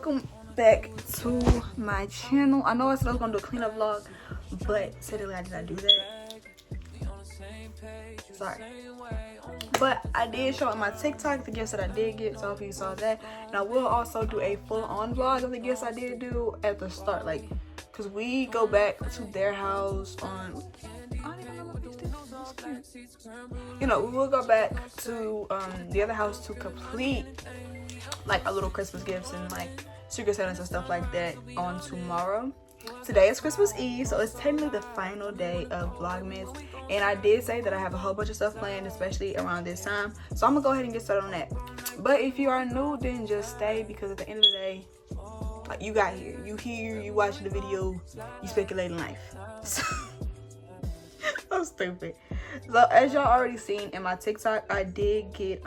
welcome back to my channel. I know I said I was gonna do a cleanup vlog, but sadly I did not do that. Sorry. But I did show on my TikTok the gifts that I did get, so I hope you saw that. And I will also do a full-on vlog of the gifts I did do at the start, like, cause we go back to their house on, I don't even know what these things are. You know, we will go back to the other house to complete like a little Christmas gifts and like Secret Santas and stuff like that on tomorrow. Today is Christmas Eve, so it's technically the final day of Vlogmas, and I did say that I have a whole bunch of stuff planned, especially around this time, so I'm gonna go ahead and get started on that. But if you are new, then just stay, because at the end of the day, like, you got here, you watching the video, you speculating life. So I'm stupid. So as y'all already seen in my TikTok, I did get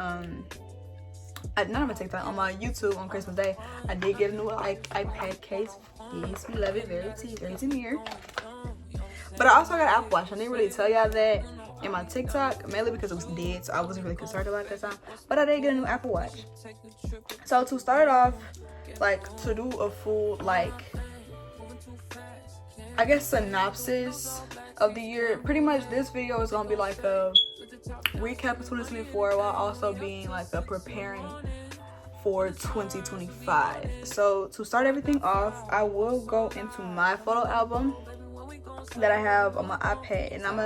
not on my TikTok, on my YouTube on Christmas Day, I did get a new iPad case. Yes, we love it, very mirror. But I also got an Apple Watch. I didn't really tell y'all that in my TikTok, mainly because it was dead, so I wasn't really concerned about it that time. But I did get a new Apple Watch. So to start off, like, to do a full, like, I guess synopsis of the year, pretty much this video is gonna be like a recap of 2024 while also being like a preparing for 2025. So to start everything off, I will go into my photo album that I have on my iPad, and I'm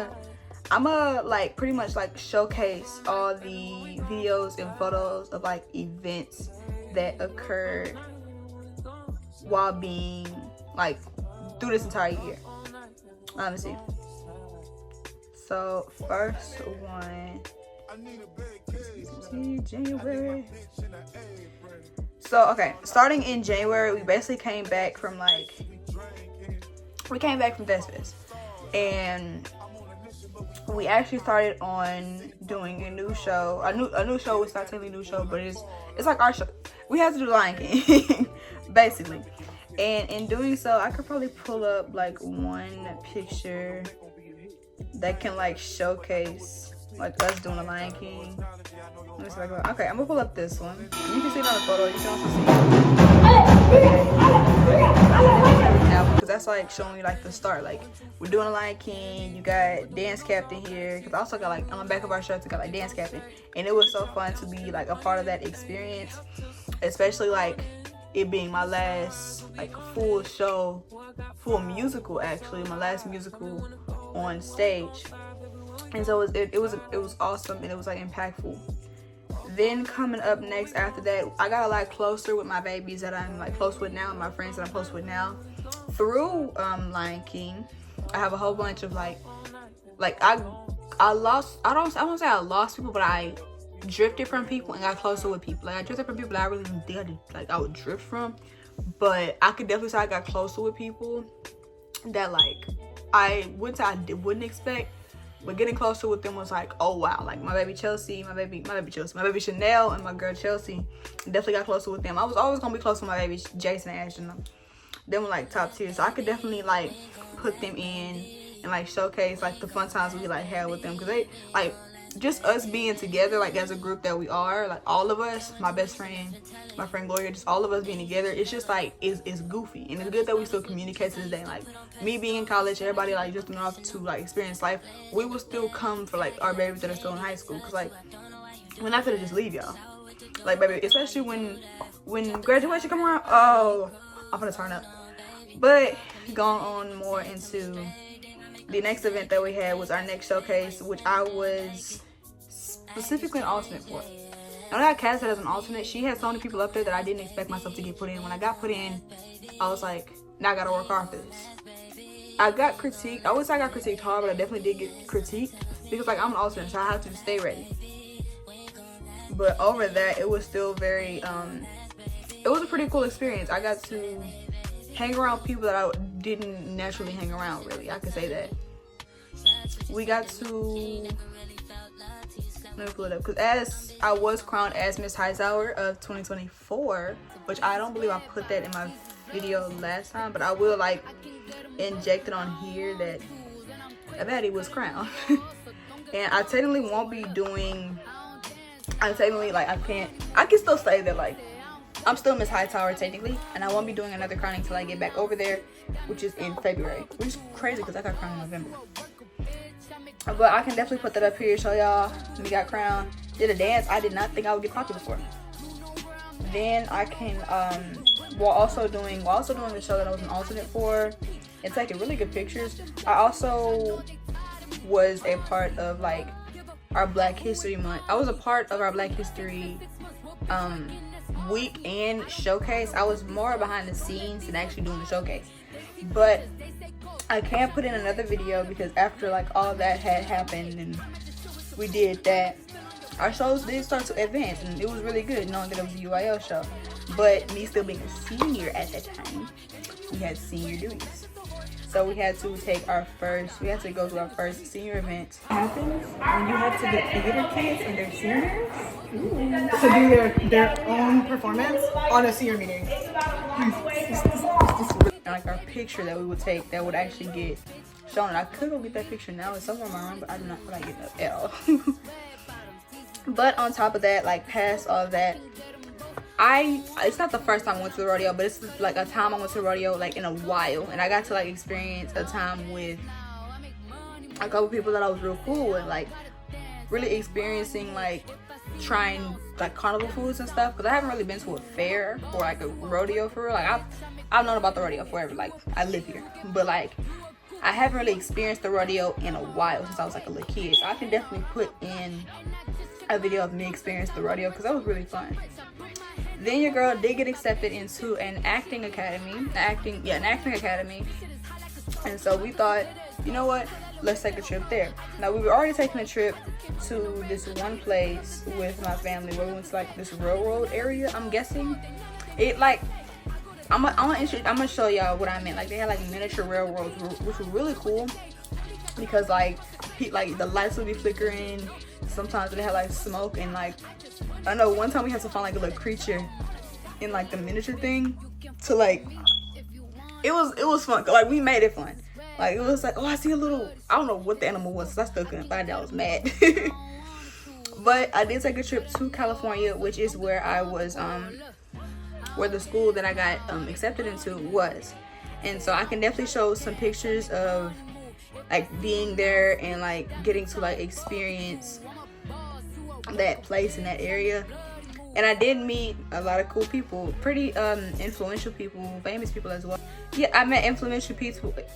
a like pretty much like showcase all the videos and photos of like events that occurred while being like through this entire year. Let me see. So first one, January. So okay, starting in January, we basically came back from Fest, and we actually started on doing a new show. A new show. It's not technically a new show, but it's like our show. We had to do Lion King, basically. And in doing so, I could probably pull up like one picture that can like showcase like us doing the Lion King. Let me see if I can, okay, I'm gonna pull up this one. You can see it on the photo. You can also see it. Because that's like showing you like the start. Like, we're doing the Lion King. You got Dance Captain here. Because I also got like on the back of our shirts, we got like Dance Captain, and it was so fun to be like a part of that experience, especially like it being my last like full show, full musical actually, my last musical on stage. And so it was awesome, and it was like impactful. Then coming up next after that, I got a lot closer with my babies that I'm like close with now, my friends that I'm close with now through Lion King. I have a whole bunch of I won't say I lost people, but I drifted from people and got closer with people. Like, I drifted from people that I really did like I would drift from, but I could definitely say I got closer with people that like I wouldn't expect, but getting closer with them was like, oh wow. Like my baby Chelsea, my baby Chanel, and my girl Chelsea, definitely got closer with them. I was always gonna be close with my babies Jason and Ashton. Them were like top tier, so I could definitely like put them in and like showcase like the fun times we like had with them, because they like just us being together like as a group that we are, like all of us, my best friend, my friend Gloria, just all of us being together, it's just like it's goofy, and it's good that we still communicate to this day. Like me being in college, everybody like just enough to like experience life, we will still come for like our babies that are still in high school, because like we're not gonna just leave y'all, like baby, especially when graduation come around. Oh, I'm gonna turn up. But going on more into the next event that we had was our next showcase, which I was specifically an alternate for. And when I got casted as an alternate, she had so many people up there that I didn't expect myself to get put in. When I got put in, I was like, now I gotta work hard for this. I got critiqued. I would say I got critiqued hard, but I definitely did get critiqued, because like I'm an alternate, so I have to stay ready. But over that, it was still very, it was a pretty cool experience. I got to hang around people that I didn't naturally hang around, really. I could say that. We got to, let me pull it up, because as I was crowned as Miss Hightower of 2024, which I don't believe I put that in my video last time, but I will like inject it on here that a baddie was crowned. And I technically won't be doing, I can still say that like I'm still Miss Hightower technically, and I won't be doing another crowning until I get back over there, which is in February, which is crazy because I got crowned in November. But I can definitely put that up here, show y'all we got crowned. Did a dance I did not think I would get popular for. Then I can while also doing the show that I was an alternate for and taking really good pictures. I also was a part of like our Black History Month. I was a part of our Black History week and showcase. I was more behind the scenes than actually doing the showcase. But I can't put in another video because after like all that had happened and we did that, our shows did start to advance and it was really good knowing that it was a UIL show. But me still being a senior at that time, we had senior duties. So we had to go to our first senior event. What happens when you have to get theater kids and they're seniors to do their own performance on a senior meeting. Like our picture that we would take that would actually get shown. And I could go get that picture now. It's somewhere in my room, but I do not feel like getting that at all. But on top of that, like past all of that, it's not the first time I went to the rodeo, but it's like a time I went to the rodeo like in a while, and I got to like experience a time with a couple people that I was real cool with, like really experiencing like trying like carnival foods and stuff, because I haven't really been to a fair or like a rodeo for real. Like I've known about the rodeo forever, like I live here, but like I haven't really experienced the rodeo in a while since I was like a little kid. So I can definitely put in a video of me experiencing the rodeo because that was really fun. Then your girl did get accepted into an acting academy, an acting academy. And so we thought, you know what, let's take a trip there. Now we were already taking a trip to this one place with my family where we went to like this railroad area, I'm guessing. It like, I'm gonna show y'all what I meant. Like they had like miniature railroads, which were really cool because like the lights would be flickering. Sometimes they had like smoke and like, I know one time we had to find like a little creature in like the miniature thing to like, it was fun. Like we made it fun. Like it was like, oh, I see a little, I don't know what the animal was, so I still couldn't find it. I was mad. But I did take a trip to California, which is where I was, where the school that I got accepted into was. And so I can definitely show some pictures of like being there and like getting to like experience that place in that area. And I did meet a lot of cool people, pretty influential people, famous people as well. Yeah, I met influential people, but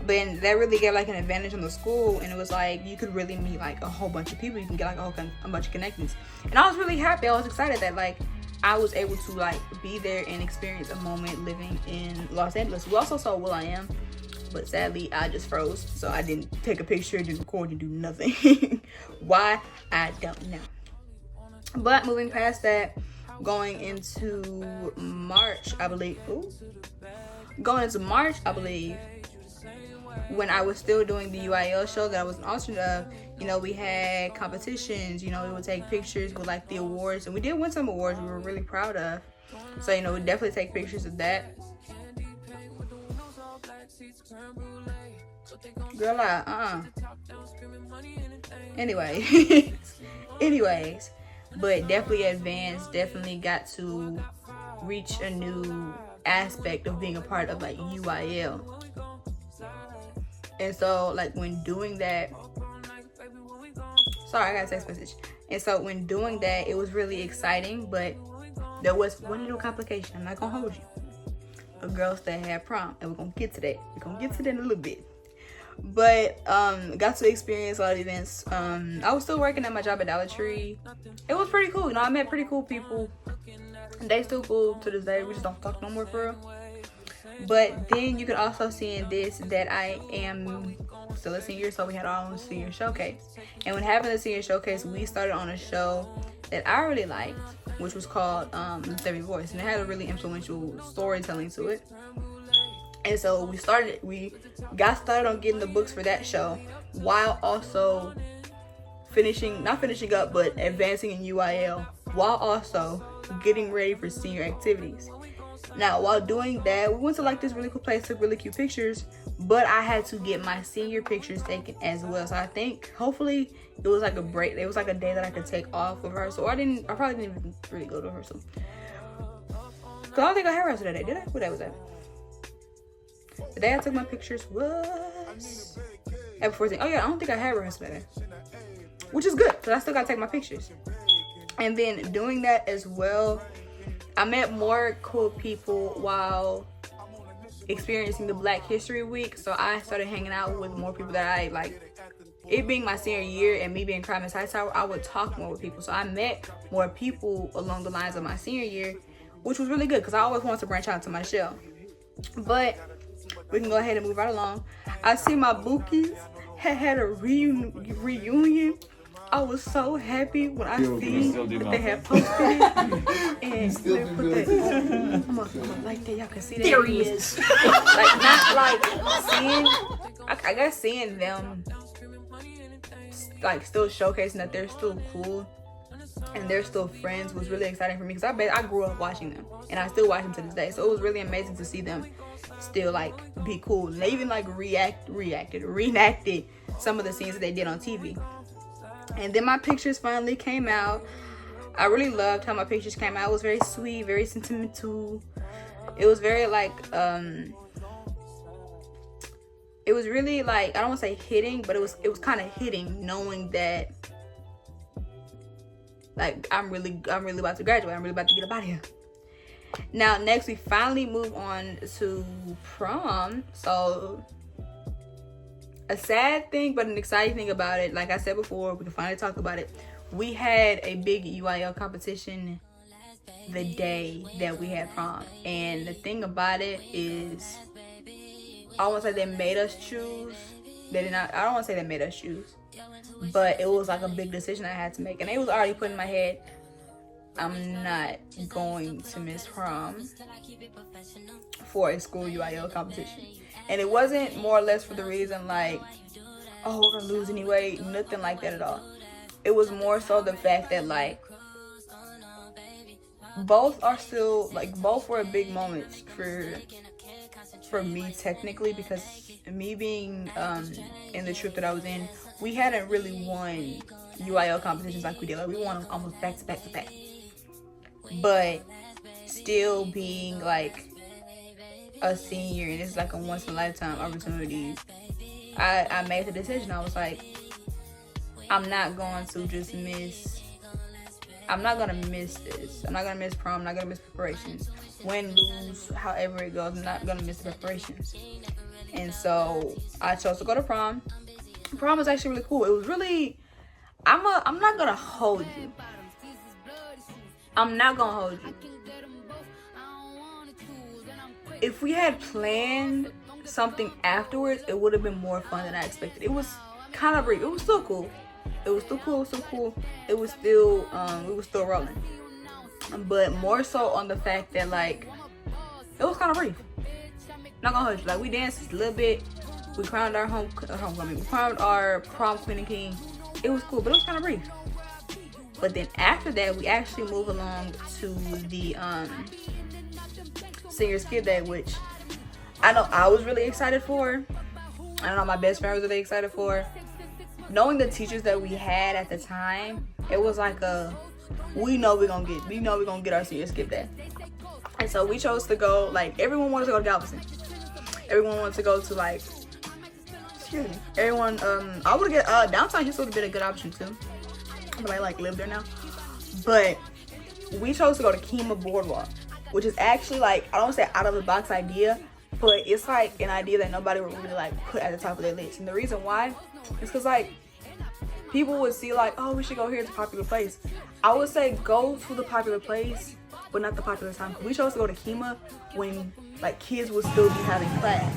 that really gave like an advantage on the school. And it was like you could really meet like a whole bunch of people. You can get like a bunch of connections. And I was really happy. I was excited that like I was able to like be there and experience a moment living in Los Angeles. We also saw will.i.am, but sadly I just froze, so I didn't take a picture, didn't record, didn't do nothing. Why? I don't know. But moving past that, going into March, I believe. When I was still doing the UIL show that I was an alternate of, you know, we had competitions. You know, we would take pictures with like the awards, and we did win some awards we were really proud of. So you know, we definitely take pictures of that. Girl, anyways, but definitely advanced, definitely got to reach a new aspect of being a part of like UIL. And so like when doing that, sorry, I got a text message. And so when doing that, it was really exciting, but there was one little complication. I'm not gonna hold you. A girl still had prom, and we're gonna get to that. We're gonna get to that in a little bit. But got to experience a lot of events. I was still working at my job at Dollar Tree. It was pretty cool. You know, I met pretty cool people. They still cool to this day. We just don't talk no more for real. But then you can also see in this that I am still a senior, so we had our own senior showcase. And when having a senior showcase, we started on a show that I really liked, which was called Every Voice, and it had a really influential storytelling to it. And so we got started on getting the books for that show, while also not finishing up, but advancing in UIL, while also getting ready for senior activities. Now, while doing that, we went to like this really cool place, took really cute pictures, but I had to get my senior pictures taken as well. So I think hopefully it was like a break. It was like a day that I could take off with rehearsal. I probably didn't even really go to rehearsal. Cause I don't think I hair rehearsal that day, did I? What day was that? The day I took my pictures was April 14th. Oh yeah, I don't think I had rehearsal that day. Which is good, because I still gotta take my pictures. And then doing that as well, I met more cool people while experiencing the Black History Week. So I started hanging out with more people that I like. It being my senior year and me being Crime and High Tower, I would talk more with people. So I met more people along the lines of my senior year, which was really good because I always wanted to branch out to my shell. But we can go ahead and move right along. I see my Bookies had a reunion. I was so happy when I see that they had posted it. And they put that, I'm like that, y'all can see that. There he is. Like, not like seeing, I guess seeing them like still showcasing that they're still cool and they're still friends was really exciting for me, because I grew up watching them and I still watch them to this day. So it was really amazing to see them still like be cool. And they even like reenacted some of the scenes that they did on TV. And then my pictures finally came out. I really loved how my pictures came out. It was very sweet, very sentimental. It was very like it was really like, I don't want to say hitting, but it was kind of hitting, knowing that like I'm really about to graduate. I'm really about to get up out of here. Now next we finally move on to prom. So a sad thing but an exciting thing about it, like I said before, we can finally talk about it. We had a big UIL competition the day that we had prom, and the thing about it is, I won't say they made us choose. They did not. I don't want to say they made us choose, but it was like a big decision I had to make, and it was already put in my head, I'm not going to miss prom for a school UIL competition. And it wasn't more or less for the reason like, oh, we're gonna lose anyway. Nothing like that at all. It was more so the fact that like both were big moments for me technically, because me being in the trip that I was in, we hadn't really won UIL competitions like we did. Like we won them almost back to back to back. But still being like a senior, and it's like a once in a lifetime opportunity, I made the decision. I was like, I'm not going to just miss. I'm not gonna miss this. I'm not gonna miss prom. I'm not gonna miss preparations. Win, lose, however it goes, I'm not gonna miss the preparations. And so I chose to go to prom. Prom was actually really cool. It was really. I'm not gonna hold you. I'm not gonna hold you. If we had planned something afterwards, it would have been more fun than I expected. It was kind of brief. It was still cool. It was still cool. It was still we were still rolling. But more so on the fact that like it was kind of brief. Not gonna hold you. Like we danced a little bit. We crowned our homecoming. We crowned our prom queen and king. It was cool, but it was kind of brief. But then after that, we actually moved along to the senior skip day, which I know I was really excited for. I know my best friend was really excited for. Knowing the teachers that we had at the time, it was like we know we're gonna get our senior skip day. And so we chose to go, like everyone wanted to go to Galveston. Everyone wanted to go to like, excuse me. Everyone, I would get downtown Houston would have been a good option too. But I like live there now. But we chose to go to Kemah Boardwalk, which is actually like, I don't say out of the box idea, but it's like an idea that nobody would really like put at the top of their list. And the reason why is because like people would see like, oh, we should go here, it's a popular place. I would say go to the popular place, but not the popular time. Cause we chose to go to Kemah when like kids would still be having class.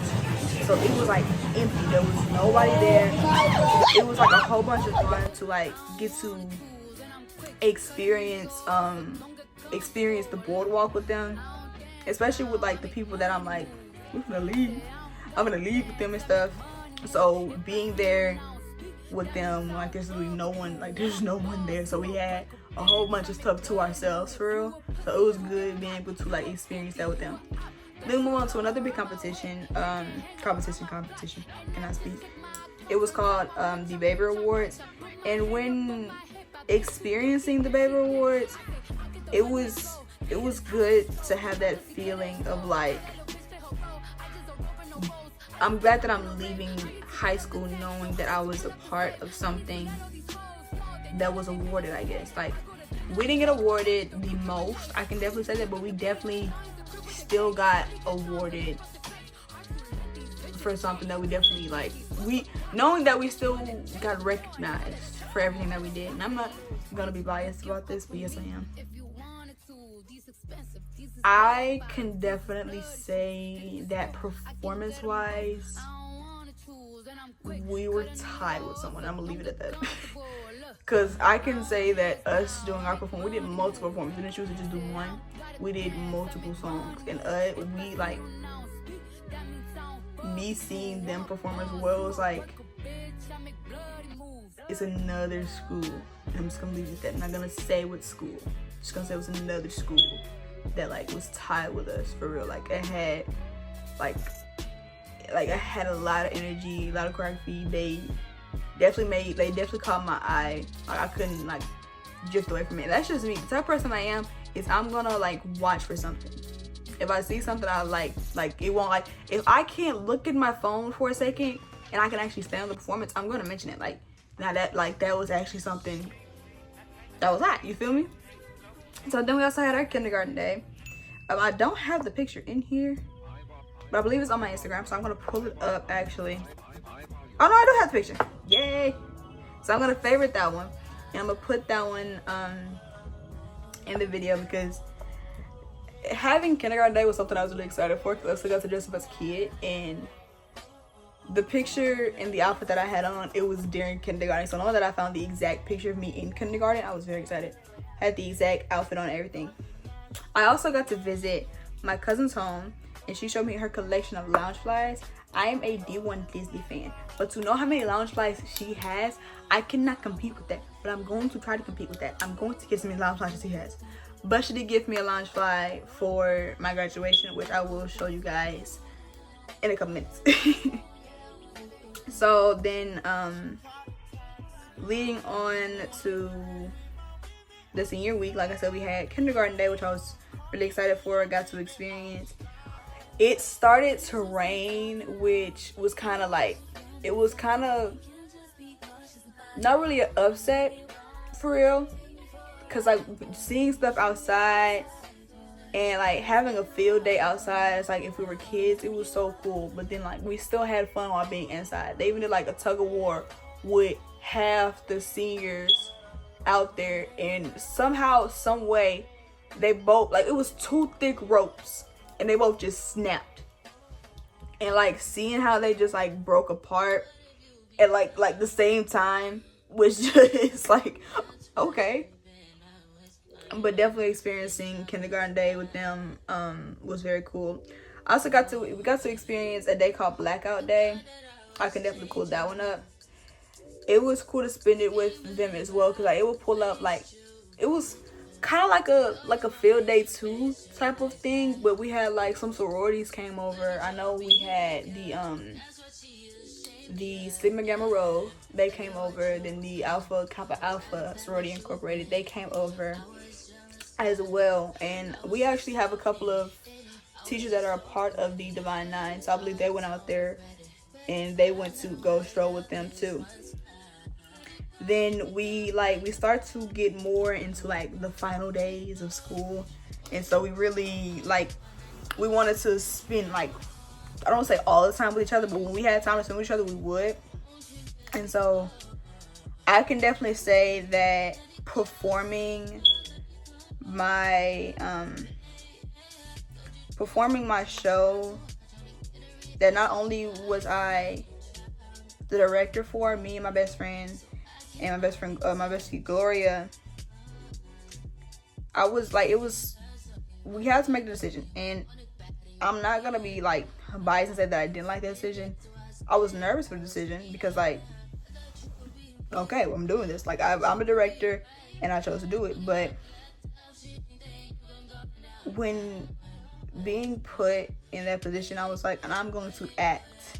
So it was like empty. There was nobody there. It was like a whole bunch of people to like get to experience the boardwalk with them. Especially with like the people that I'm like, I'm gonna leave with them and stuff. So being there with them, like there's really no one, like there's no one there. So we had a whole bunch of stuff to ourselves for real. So it was good being able to like experience that with them. Then move on to another big competition, cannot speak. It was called the Baby Awards. And when experiencing the Baby Awards, it was it was good to have that feeling of like, I'm glad that I'm leaving high school knowing that I was a part of something that was awarded, I guess. Like, we didn't get awarded the most, I can definitely say that, but we definitely still got awarded for something that we definitely, like, knowing that we still got recognized for everything that we did. And I'm not gonna be biased about this, but yes I am. I can definitely say that performance wise, we were tied with someone. I'm gonna leave it at that. Because I can say that us doing our performance, we did multiple performances. We didn't choose to just do one. We did multiple songs. And we like, me seeing them perform as well was like, it's another school. And I'm just gonna leave it at that. I'm not gonna say what school. I'm just gonna say it was another school that like was tied with us for real. Like, it had like I had a lot of energy, a lot of choreography. They definitely caught my eye. Like, I couldn't like drift away from it. That's just me. The type of person I am is I'm gonna like watch for something. If I see something I like it won't, like, if I can't look at my phone for a second and I can actually stay on the performance, I'm gonna mention it. Like, now that was actually something that was hot, you feel me? So then we also had our kindergarten day. I don't have the picture in here, but I believe it's on my Instagram, so I'm gonna pull it up actually. Oh no, I do have the picture. Yay! So I'm gonna favorite that one, and I'm gonna put that one in the video, because having kindergarten day was something I was really excited for, because I still got to dress up as a kid. And the picture and the outfit that I had on, it was during kindergarten. So now that I found the exact picture of me in kindergarten, I was very excited. I had the exact outfit on, everything. I also got to visit my cousin's home, and she showed me her collection of Loungeflies. I am a D1 Disney fan, but to know how many Loungeflies she has, I cannot compete with that. But I'm going to try to compete with that. I'm going to get as many Loungeflies as she has. But she did give me a Loungefly for my graduation, which I will show you guys in a couple minutes. So then, leading on to the senior week, like I said, we had kindergarten day, which I was really excited for. I got to experience. It started to rain, which was kind of like, it was kind of not really an upset for real, because like seeing stuff outside and like having a field day outside, it's like, if we were kids, it was so cool. But then like we still had fun while being inside. They even did like a tug of war with half the seniors out there, and somehow, some way, they both, like, it was 2 thick ropes and they both just snapped. And like seeing how they just like broke apart at like the same time was just like, okay. But definitely experiencing kindergarten day with them was very cool. I also we got to experience a day called Blackout Day. I can definitely pull that one up. It was cool to spend it with them as well, because like, it would pull up, like, it was kind of like a field day too type of thing. But we had like some sororities came over. I know we had the Sigma Gamma Rho, they came over. Then the Alpha Kappa Alpha Sorority Incorporated, they came over as well. And we actually have a couple of teachers that are a part of the Divine Nine, so I believe they went out there and they went to go stroll with them too. Then we start to get more into like the final days of school, and so we really we wanted to spend, like, I don't want to say all the time with each other, but when we had time to spend with each other, we would. And so I can definitely say that performing my show, that not only was I the director for, me and my best friend and my bestie Gloria, I was like, we had to make the decision. And I'm not gonna be like biased and say that I didn't like that decision. I was nervous for the decision, because like, okay, well, I'm doing this. Like, I'm a director and I chose to do it. But when being put in that position, I was like, and I'm going to act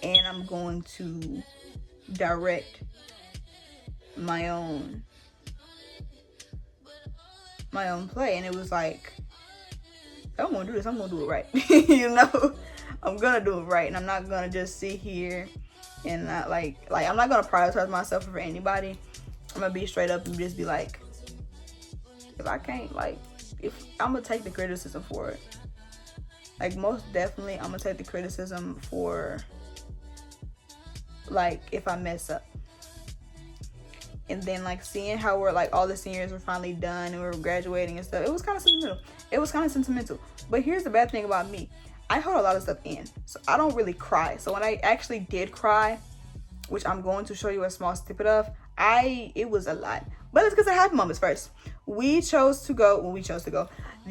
and I'm going to direct my own my own play, and it was like, if I'm gonna do this, I'm gonna do it right. You know, I'm gonna do it right, and I'm not gonna just sit here and not like I'm not gonna prioritize myself over anybody. I'm gonna be straight up and just be like, if I can't, like, if I'm gonna take the criticism for it. Like, most definitely, I'm gonna take the criticism for, like, if I mess up. And then, like, seeing how we're, like, all the seniors were finally done and we were graduating and stuff, it was kind of sentimental. But here's the bad thing about me. I hold a lot of stuff in, so I don't really cry. So when I actually did cry, which I'm going to show you a small snippet of, it was a lot. But it's because I had moments first. The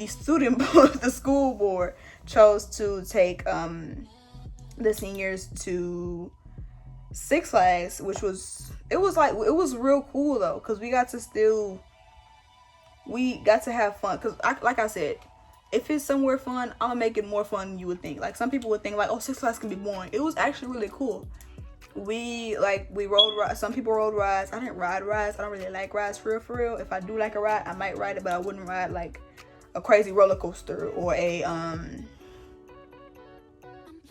student board, the school board chose to take the seniors to Six Flags, which was real cool though, because we got to have fun. Because like I said, if it's somewhere fun, I'm gonna make it more fun than you would think. Like, some people would think like, oh, Six Flags can be boring. It was actually really cool. We rode rides. Some people rode rides. I didn't ride rides. I don't really like rides for real. If I do like a ride, I might ride it, but I wouldn't ride like a crazy roller coaster or a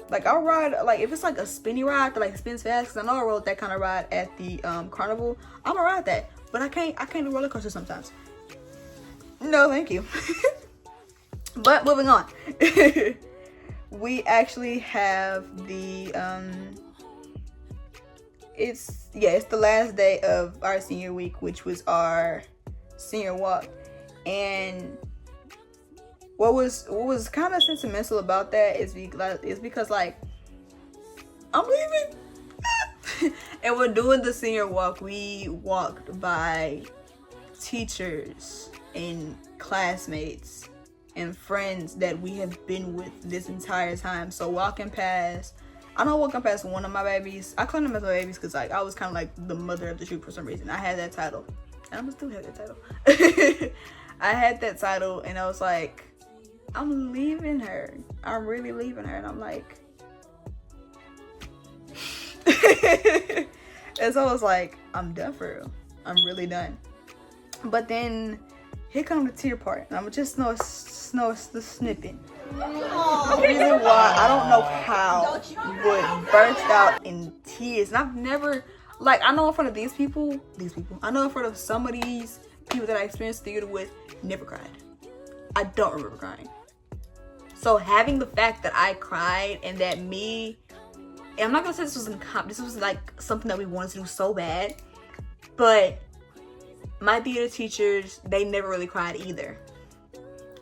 like, I'll ride, like, if it's like a spinny ride that like spins fast, because I know I rode that kind of ride at the carnival. I'm gonna ride that, but I can't do roller coasters sometimes. No, thank you. But moving on. We actually have the it's the last day of our senior week, which was our senior walk. And what was kind of sentimental about that is because like, I'm leaving. And we're doing the senior walk. We walked by teachers and classmates and friends that we have been with this entire time. So walking past one of my babies. I claim them as my babies because like, I was kind of like the mother of the troop for some reason. I had that title, and I'm still have that title. I had that title, and I was like, I'm leaving her. I'm really leaving her, and I'm like, and so I was like, I'm done for real. I'm really done. But then here comes the tear part, and I'm just snow the snipping. The reason why I don't know how would burst out in tears. And I've never, like, I know in front of these people, I know in front of some of these people that I experienced theater with, never cried. I don't remember crying. So having the fact that I cried and that and I'm not gonna say this was like something that we wanted to do so bad, but my theater teachers, they never really cried either.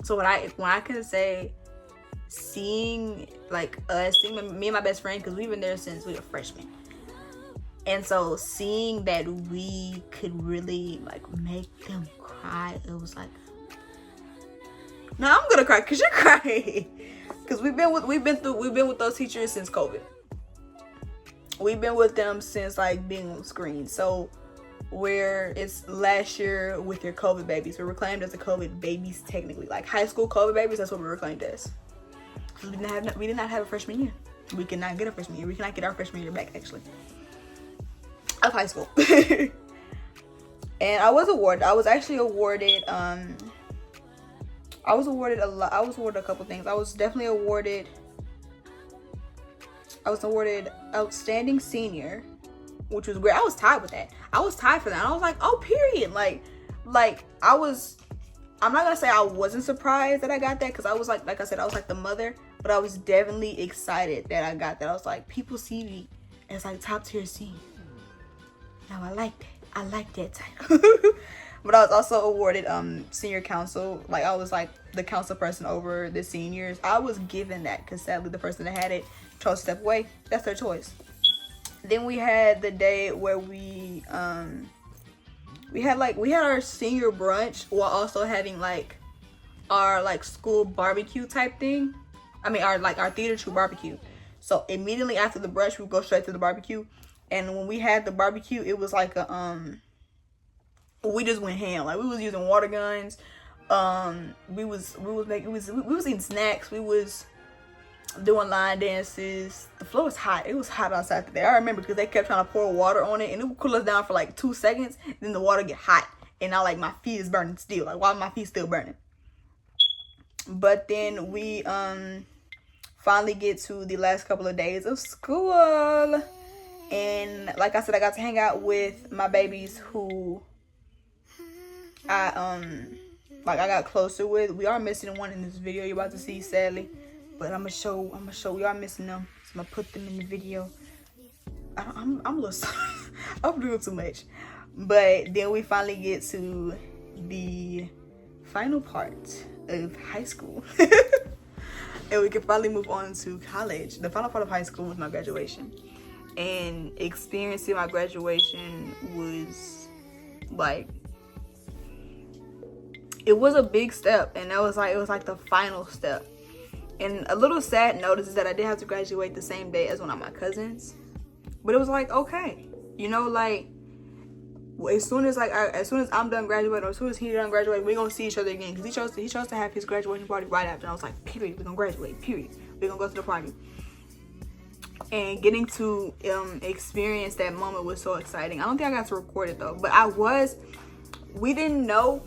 So when I can say, seeing me and my best friend, because we've been there since we were freshmen, and so seeing that we could really like make them cry, it was like, no, I'm gonna cry because you're crying. Because we've been with those teachers since COVID. We've been with them since like being on screen. So where it's last year with your COVID babies, we were claimed as the COVID babies technically, like high school COVID babies. That's what we were claimed as. We did not have a freshman year. We cannot get a freshman year. We cannot get our freshman year back actually of high school. And I was actually awarded I was awarded a couple things. I was awarded outstanding senior, which was great. I was tied with that. I was tied for that. I was like, oh, period. Like I'm not gonna say I wasn't surprised that I got that, because I was like I said, I was like the mother, but I was definitely excited that I got that. I was like, people see me as like top tier senior. Now I like that. I like that title. But I was also awarded senior council. Like, I was like the council person over the seniors. I was given that because sadly the person that had it chose to step away. That's their choice. Then we had the day where we had our senior brunch while also having like our like school barbecue type thing. I mean our theater troop barbecue. So immediately after the brunch, we would go straight to the barbecue. And when we had the barbecue, it was like we just went ham. Like, we was using water guns. We was eating snacks. We was doing line dances. The floor was hot. It was hot outside today. I remember because they kept trying to pour water on it, and it would cool us down for like 2 seconds. Then the water get hot, and now like my feet is burning still. Like, why are my feet still burning? But then we finally get to the last couple of days of school, and like I said, I got to hang out with my babies who I got closer with. We are missing one in this video you're about to see, sadly, but I'm gonna show we are missing them, so I'm gonna put them in the video. I'm a little sorry. I'm doing too much. But then we finally get to the final part of high school. And we can finally move on to college. The final part of high school was my graduation. And experiencing my graduation was like, it was a big step, and it was like the final step. And a little sad note is that I did have to graduate the same day as one of my cousins. But it was like, okay, you know, like, as soon as I'm done graduating, or as soon as he's done graduating, we're gonna see each other again. Because he chose to have his graduation party right after. And I was like, period, we're gonna graduate, period. We're gonna go to the party. And getting to experience that moment was so exciting. I don't think I got to record it though, but we didn't know,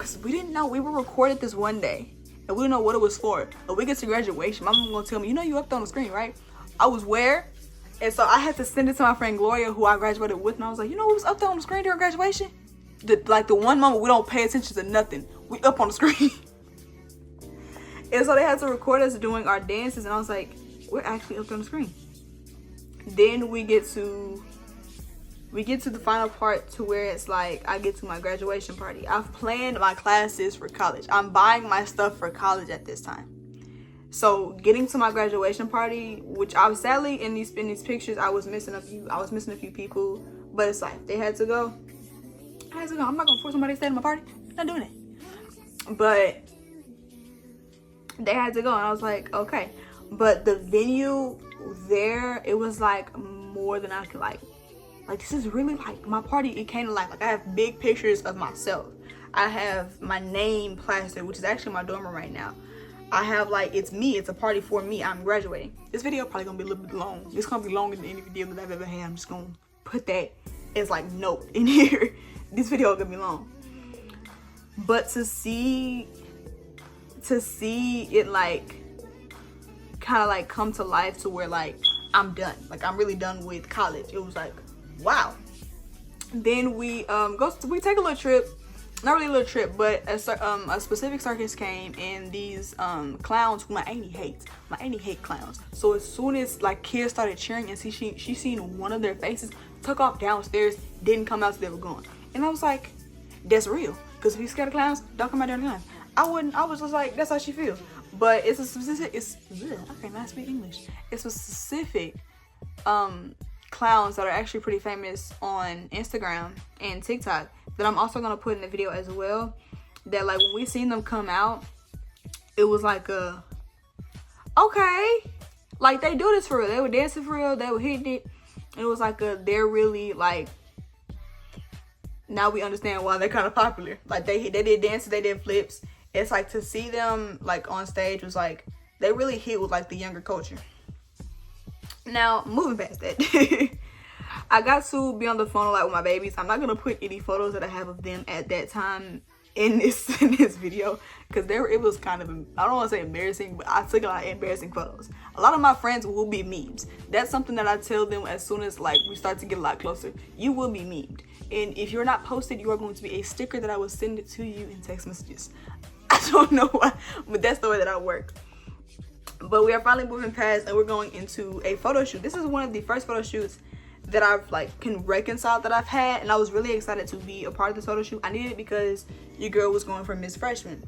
we were recorded this one day, and we didn't know what it was for. But we get to graduation, my mom gonna tell me, you know, you up on the screen, right? I was where? And so I had to send it to my friend Gloria, who I graduated with, and I was like, you know what was up there on the screen during graduation? The one moment we don't pay attention to nothing, we up on the screen. And so they had to record us doing our dances, and I was like, we're actually up there on the screen. Then we get to the final part, to where it's like I get to my graduation party. I've planned my classes for college. I'm buying my stuff for college at this time. So getting to my graduation party, which I was sadly in these pictures, I was missing a few people, but it's like they had to go. I had to go. I'm not gonna force somebody to stay at my party. I'm not doing it. But they had to go, and I was like, okay. But the venue there, it was like more than I could like this is really like my party. It came to life. Like, I have big pictures of myself. I have my name plastered, which is actually my dorm room right now. I have like, it's me, it's a party for me. I'm graduating. This video probably gonna be a little bit long. It's gonna be longer than any video that I've ever had. I'm just gonna put that as like note in here. This video gonna be long. But to see it like kind of like come to life, to where like I'm done. Like, I'm really done with college. It was like, wow. Then we we take a little trip. Not really a little trip, but a specific circus came, and these clowns who my auntie hates. My auntie hate clowns. So as soon as like kids started cheering, and she seen one of their faces, took off downstairs, didn't come out till they were gone. And I was like, that's real. Because if you scared of clowns, don't come out there and clowns. I was just like, that's how she feels. But it's a specific, I cannot speak English. It's a specific clowns that are actually pretty famous on Instagram and TikTok, that I'm also gonna put in the video as well. That like, when we seen them come out, it was like okay, like they do this for real. They were dancing for real. They were hitting it. It was like they're really like, now we understand why they're kind of popular. Like they did dances, they did flips. It's like, to see them like on stage was like, they really hit with like the younger culture. Now, moving past that, I got to be on the phone a lot with my babies. I'm not gonna put any photos that I have of them at that time in this video, because it was kind of, I don't want to say embarrassing, but I took a lot of embarrassing photos. A lot of my friends will be memes. That's something that I tell them as soon as like we start to get a lot closer. You will be memed, and if you're not posted, you are going to be a sticker that I will send it to you in text messages. I don't know why, but that's the way that I work. But we are finally moving past, and we're going into a photo shoot. This is one of the first photo shoots that I've like can reconcile that I've had, and I was really excited to be a part of this photo shoot. I needed it because your girl was going for Miss Freshman,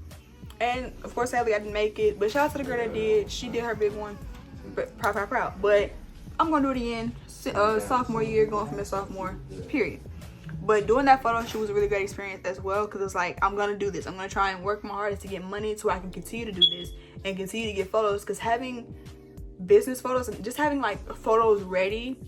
and of course sadly I didn't make it, but shout out to the girl that did. She did her big one. Proud. But I'm gonna do it again, sophomore year, going for Miss Sophomore, period. But doing that photo shoot was a really great experience as well, because it's like, I'm gonna do this. I'm gonna try and work my hardest to get money so I can continue to do this and continue to get photos, because having business photos and just having like photos ready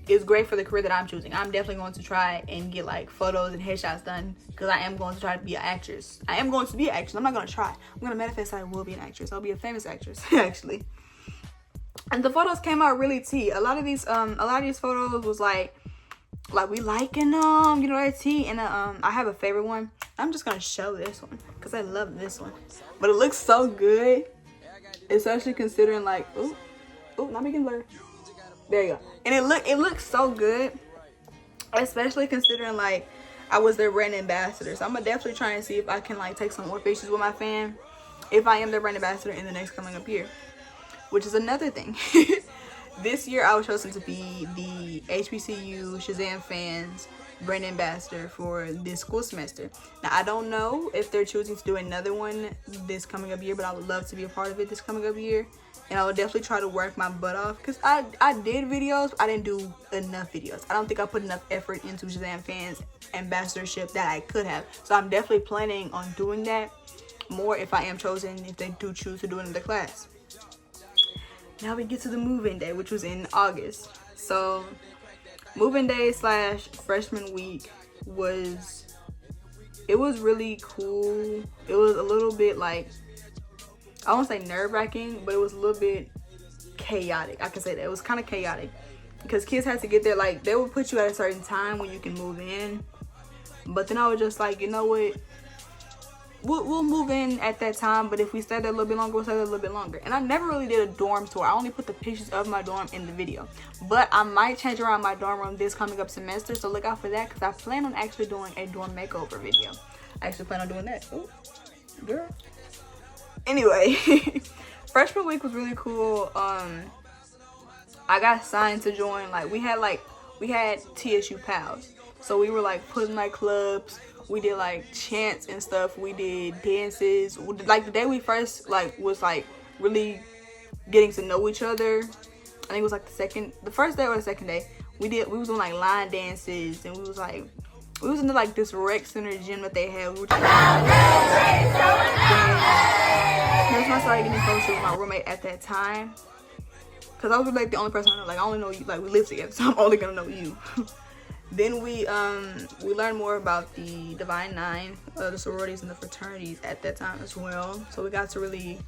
is great for the career that I'm choosing. I'm definitely going to try and get like photos and headshots done, because I am going to try to be an actress. I am going to be an actress. I'm not going to try. I'm going to manifest I will be an actress. I'll be a famous actress, actually. And the photos came out really tea. A lot of these photos was like, like we liking them, you know, that tea. And I have a favorite one. I'm just gonna show this one because I love this one, but it looks so good, especially considering like, oh, not making blur. There you go. And it looks so good, especially considering like I was their brand ambassador. So I'm gonna definitely try and see if I can like take some more pictures with my fan if I am their brand ambassador in the next coming up year, which is another thing. This year I was chosen to be the HBCU Shazam fans brand ambassador for this school semester. Now I don't know if they're choosing to do another one this coming up year, but I would love to be a part of it this coming up year. And I would definitely try to work my butt off, because I did videos, I didn't do enough videos. I don't think I put enough effort into Shazam fans ambassadorship that I could have. So I'm definitely planning on doing that more if I am chosen, if they do choose to do it in the class. Now we get to the move-in day, which was in August. So move-in day / freshman week was really cool. It was a little bit like, I won't say nerve-wracking, but it was a little bit chaotic. I can say that. It was kind of chaotic because kids had to get there. Like, they would put you at a certain time when you can move in. But then I was just like, you know what? We'll move in at that time, but if we stay there a little bit longer, we'll stay there a little bit longer. And I never really did a dorm tour. I only put the pictures of my dorm in the video. But I might change around my dorm room this coming up semester, so look out for that, because I plan on actually doing a dorm makeover video. I actually plan on doing that. Oh, girl. Anyway, freshman week was really cool. I got signed to join, like we had TSU pals, so we were like putting like clubs. We did like chants and stuff. We did dances. Like the day we first like was like really getting to know each other. I think it was like the first day or the second day. We was doing like line dances, and we was into like this rec center gym that they had. We were just that's when I started getting closer with my roommate at that time, because I was like the only person I know. Like I only know you, like we live together, so I'm only gonna know you. Then we learned more about the Divine Nine, the sororities and the fraternities at that time as well. So we got to really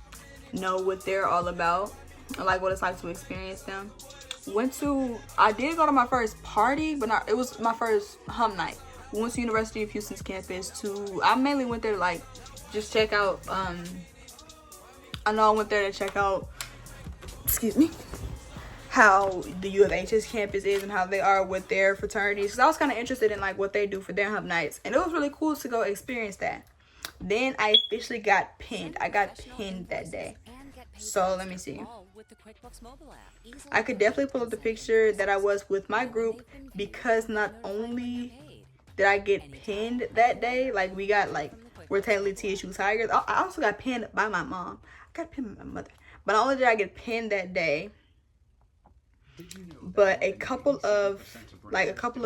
know what they're all about and like what it's like to experience them. I did go to my first party, but it was my first hum night. We went to University of Houston's campus I mainly went there to like just check out, I know I went there to check out, excuse me, how the U of H's campus is and how they are with their fraternities, because I was kind of interested in like what they do for their hub nights, and it was really cool to go experience that. Then I officially got pinned. I got pinned that day. So let me see. I could definitely pull up the picture that I was with my group, because not only did I get pinned that day, like we're technically TSU Tigers. I also got pinned by my mom. I got pinned by my mother. But not only did I get pinned that day, but a couple of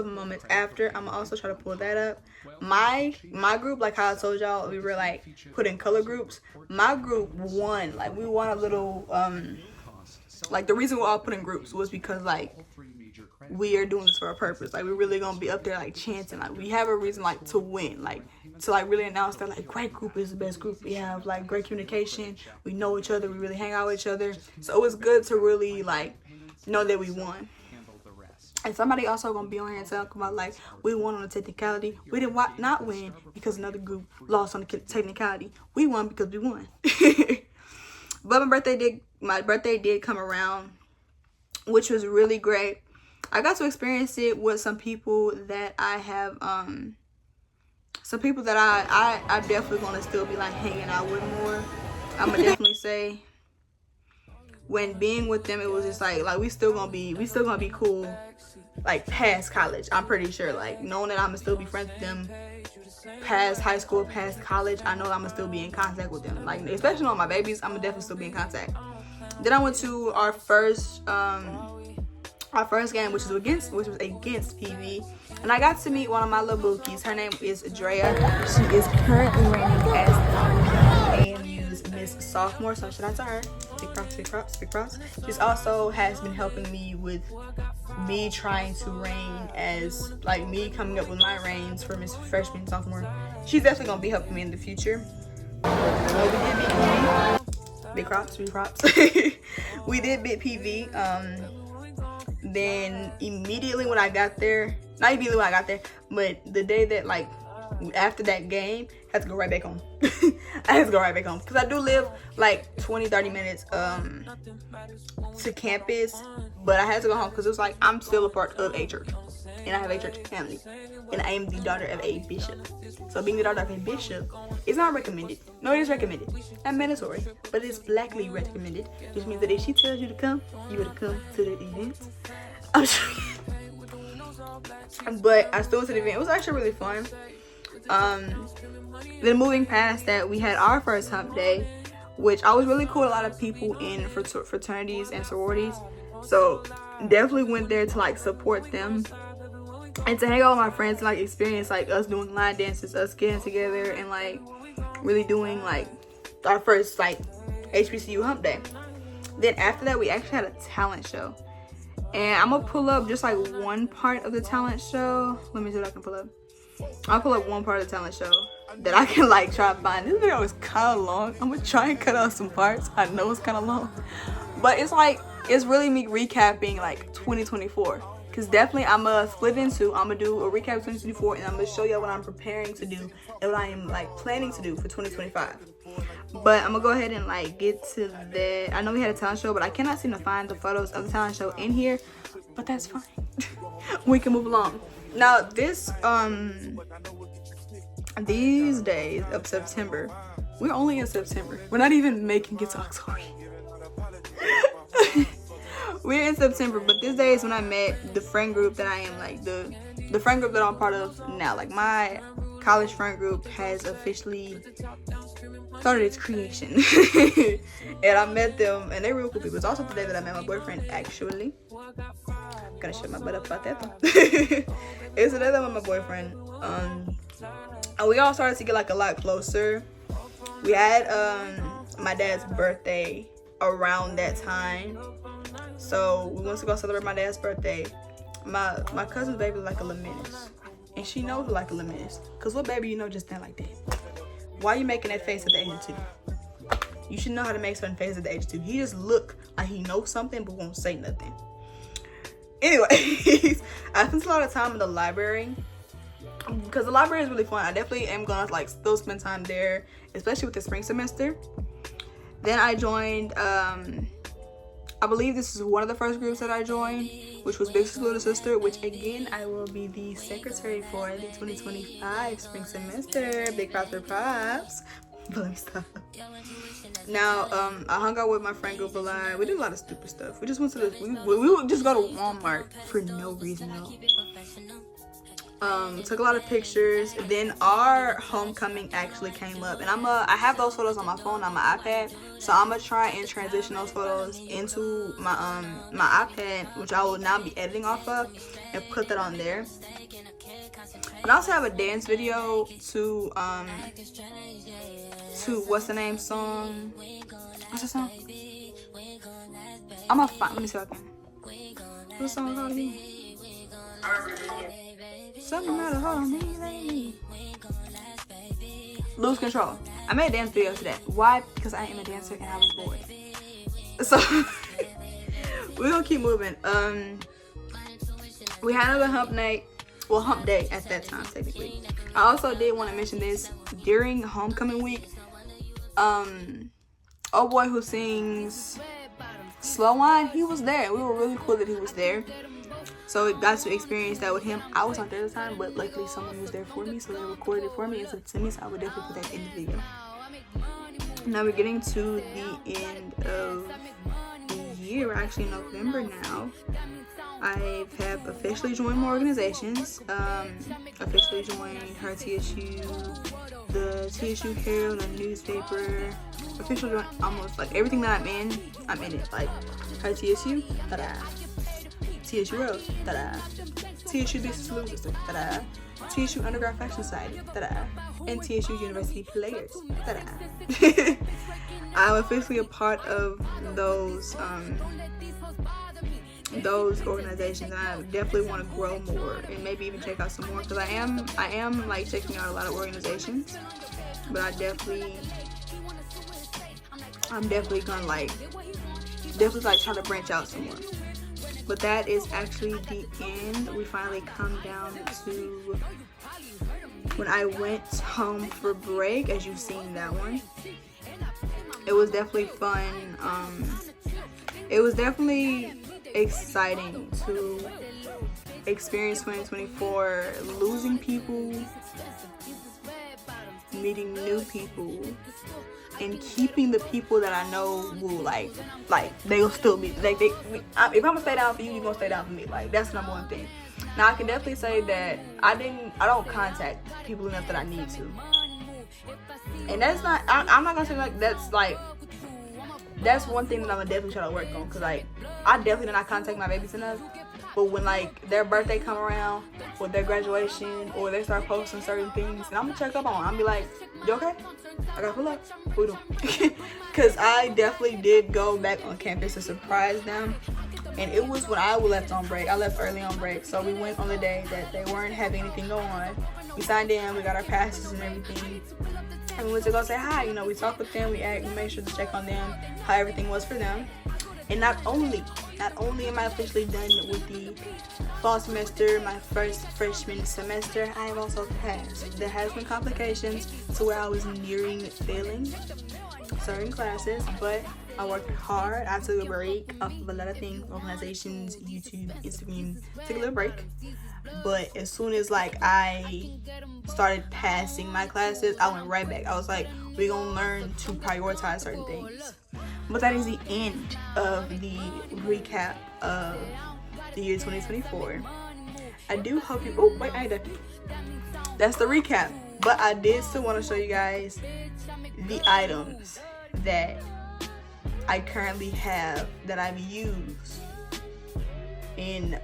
moments after, I'm also trying to pull that up. My group, like how I told y'all, we were like put in color groups. My group won. Like we won a little. Like the reason we all put in groups was because like we are doing this for a purpose. Like we're really gonna be up there like chanting. Like we have a reason like to win. Like to like really announce that like great group is the best group. We have like great communication. We know each other. We really hang out with each other. So it was good to really like know that we won. And somebody also gonna be on here and talk about like we won on a technicality. We did not win because another group lost on the technicality. We won because we won. But my birthday did come around, which was really great. I got to experience it with some people that I have some people that I definitely want to still be like hanging out with more. I'm gonna definitely say when being with them, it was just like we still gonna be cool like past college. I'm pretty sure, like knowing that I'm gonna still be friends with them past high school, past college, I know I'm gonna still be in contact with them. Like especially on my babies, I'm gonna definitely still be in contact. Then I went to our first game, which was against PV, and I got to meet one of my little bookies. Her name is Drea. She is currently reigning as AMU's Miss Sophomore, so shout out to her. Big props. She also has been helping me with me trying to reign as like me coming up with my reigns for Miss Freshman Sophomore. She's definitely gonna be helping me in the future. Big props. We did beat PV. Then immediately when I got there, Not immediately when I got there, but the day that, like, after that game, I had to go right back home. I had to go right back home because I do live like 20-30 minutes to campus, but I had to go home because it was like I'm still a part of a church and I have a church family and I am the daughter of a bishop. So being the daughter of a bishop is not recommended. No, it is recommended. Not mandatory, but it's blackly recommended, which means that if she tells you to come, you better come to the event. I'm sure. But I still went to the event. It was actually really fun. Then moving past that, we had our first hump day, which I was really cool with a lot of people in fraternities and sororities. So definitely went there to like support them and to hang out with my friends and like experience like us doing line dances, us getting together and like really doing like our first like HBCU hump day. Then after that, we actually had a talent show. And I'm gonna pull up just like one part of the talent show. Let me see what I can pull up. I'll pull up one part of the talent show that I can like try to find. This video is kind of long. I'm gonna try and cut out some parts. I know it's kind of long, but it's like, it's really me recapping like 2024. Cause definitely I'm gonna split into, I'm gonna do a recap of 2024 and I'm gonna show you what I'm preparing to do and what I am like planning to do for 2025. But I'm gonna go ahead and like get to that. I know we had a talent show, but I cannot seem to find the photos of the talent show in here, but that's fine. We can move along. Now these days of September, we're only in September. We're not even making it to October. We're in September, but this day is when I met the friend group that I am like the friend group that I'm part of now. Like my college friend group has officially started its creation. And I met them and they're real cool people. It's also the day that I met my boyfriend actually. I'm gonna shut my butt up about that though. It's the day that I met my boyfriend. And we all started to get like a lot closer. We had my dad's birthday around that time. So we went to go celebrate my dad's birthday. My cousin's baby was like a little menace. And she knows like a little menace. Cause what baby you know just stand like that? Why are you making that face at the age of 2? You should know how to make certain faces at the age of 2. He just look like he knows something but won't say nothing. Anyways, I spent a lot of time in the library. Because the library is really fun. I definitely am gonna like still spend time there, especially with the spring semester. Then I joined I believe this is one of the first groups that I joined, which was Big Sister Little Sister, which again I will be the secretary for the 2025 spring semester. Big props for props. But let me stop. Now I hung out with my friend group a lot. We did a lot of stupid stuff. We just went to we would just go to Walmart for no reason at all. Took a lot of pictures. Then our homecoming actually came up, and I have those photos on my phone on my iPad, so I'm gonna try and transition those photos into my my iPad, which I will now be editing off of, and put that on there. And I also have a dance video to what's the name song? What's the song? I'm gonna find. Let me see if I can. What's the song called again? Something about a hold on me, lady. Lose Control. I made a dance video to that. Why? Because I am a dancer and I was bored. So we're gonna keep moving. We had another hump night. Well, hump day at that time, technically. I also did want to mention this during homecoming week. Oh boy who sings Slow Wine, he was there. We were really cool that he was there. So I got to experience that with him. I was not there at the time, but luckily someone was there for me, so they recorded it for me and sent it to me, so I would definitely put that in the video. Now we're getting to the end of the year. We're actually in November now. I have officially joined more organizations. Officially joined Her TSU, the TSU Herald, the newspaper. Officially joined almost like everything that I'm in it. Like Her TSU, ta-da. TSU World, ta-da. TSU Big Sister Little Sister, ta-da. TSU Underground Fashion Society, ta-da. And TSU University Players, ta-da. I'm officially a part of those organizations, and I definitely want to grow more and maybe even check out some more, because I am like checking out a lot of organizations, but I'm definitely gonna like try to branch out some more. But that is actually the end. We finally come down to when I went home for break, as you've seen that one. It was definitely fun. It was definitely exciting to experience 2024, losing people, meeting new people, and keeping the people that I know will like they'll still be like if I'm gonna stay down for you, you're gonna stay down for me. Like that's the number one thing. Now I can definitely say that I don't contact people enough that I need to, and that's not. I'm not gonna say that's one thing that I'm gonna definitely try to work on, cause like I definitely do not contact my babies enough. But when like their birthday come around, or their graduation, or they start posting certain things, and I'm gonna check up on them. I'm be like, you okay? I gotta pull up. What we doing? Cause I definitely did go back on campus to surprise them, and it was when I left on break. I left early on break, so we went on the day that they weren't having anything going on. We signed in, we got our passes and everything, and we went to go say hi. You know, we talked with them, we made sure to check on them, how everything was for them. And not only am I officially done with the fall semester, my first freshman semester, I have also passed. There has been complications to where I was nearing failing certain classes, but I worked hard. I took a break off of a lot of things, organizations, YouTube, Instagram, took a little break. But as soon as like I started passing my classes, I went right back. I was like, we're gonna learn to prioritize certain things. But that is the end of the recap of the year 2024. I do hope you. Oh wait, I did. That's the recap. But I did still want to show you guys the items that I currently have that I've used in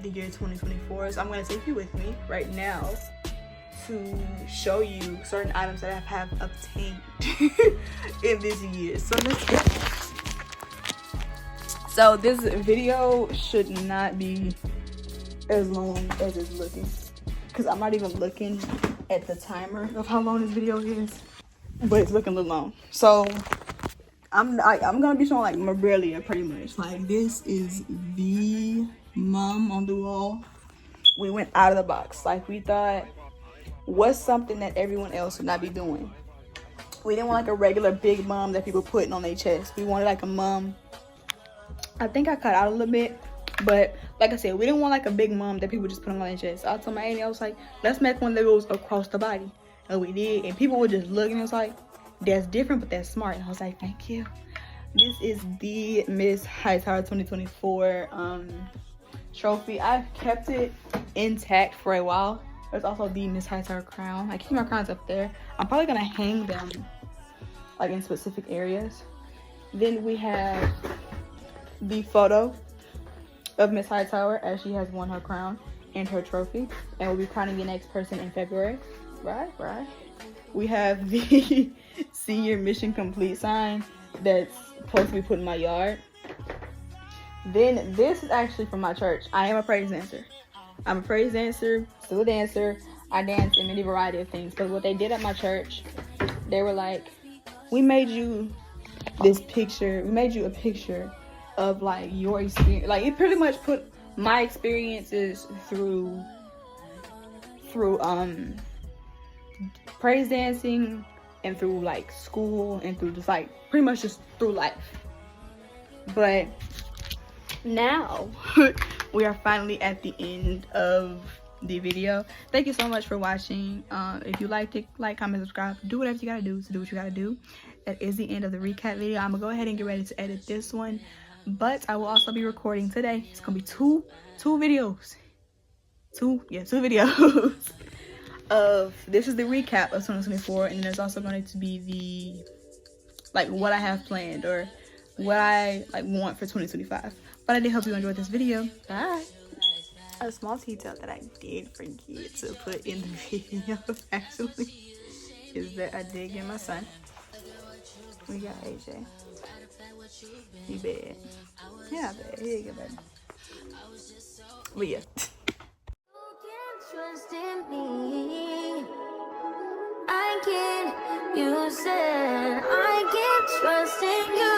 the year 2024. So I'm going to take you with me right now to show you certain items that I have obtained in this year. So let's go. So this video should not be as long as it's looking, because I'm not even looking at the timer of how long this video is, but it's looking a little long. So I'm gonna be showing like memorabilia pretty much. Like this is the mom on the wall. We went out of the box. Like we thought, what's something that everyone else would not be doing? We didn't want like a regular big mom that people putting on their chest. We wanted like a mom. I think I cut out a little bit, but like I said, we didn't want like a big mom that people just put on their chest. So I told my auntie, I was like, let's make one that goes across the body. And we did, and people were just looking. I was like, that's different, but that's smart. And I was like, thank you. This is the Miss Hightower 2024 trophy. I've kept it intact for a while. There's also the Miss Hightower crown. I keep my crowns up there. I'm probably gonna hang them like in specific areas. Then we have the photo of Miss Hightower as she has won her crown and her trophy, and we'll be crowning the next person in February. Right. We have the senior mission complete sign that's supposed to be put in my yard. Then this is actually from my church. I am a praise dancer. I'm a praise dancer, still a dancer. I dance in many variety of things. But what they did at my church, they were like, we made you this picture. We made you a picture of like your experience. Like it pretty much put my experiences through praise dancing and through like school and through just like pretty much just through life. But now we are finally at the end of the video. Thank you so much for watching. If you liked it, like, comment, subscribe, do whatever you gotta do to do what you gotta do. That is the end of the recap video. I'm gonna go ahead and get ready to edit this one, but I will also be recording today. It's gonna be two videos of this is the recap of 2024, and there's also going to be the like what I have planned or what I like want for 2025. But I did hope you enjoyed this video. Bye. A small detail that I did forget to put in the video actually is that I did get my son. We got AJ. He bad. Yeah, bad. He get bad. But yeah. Trust in me. I can't. You said I can't trust in you.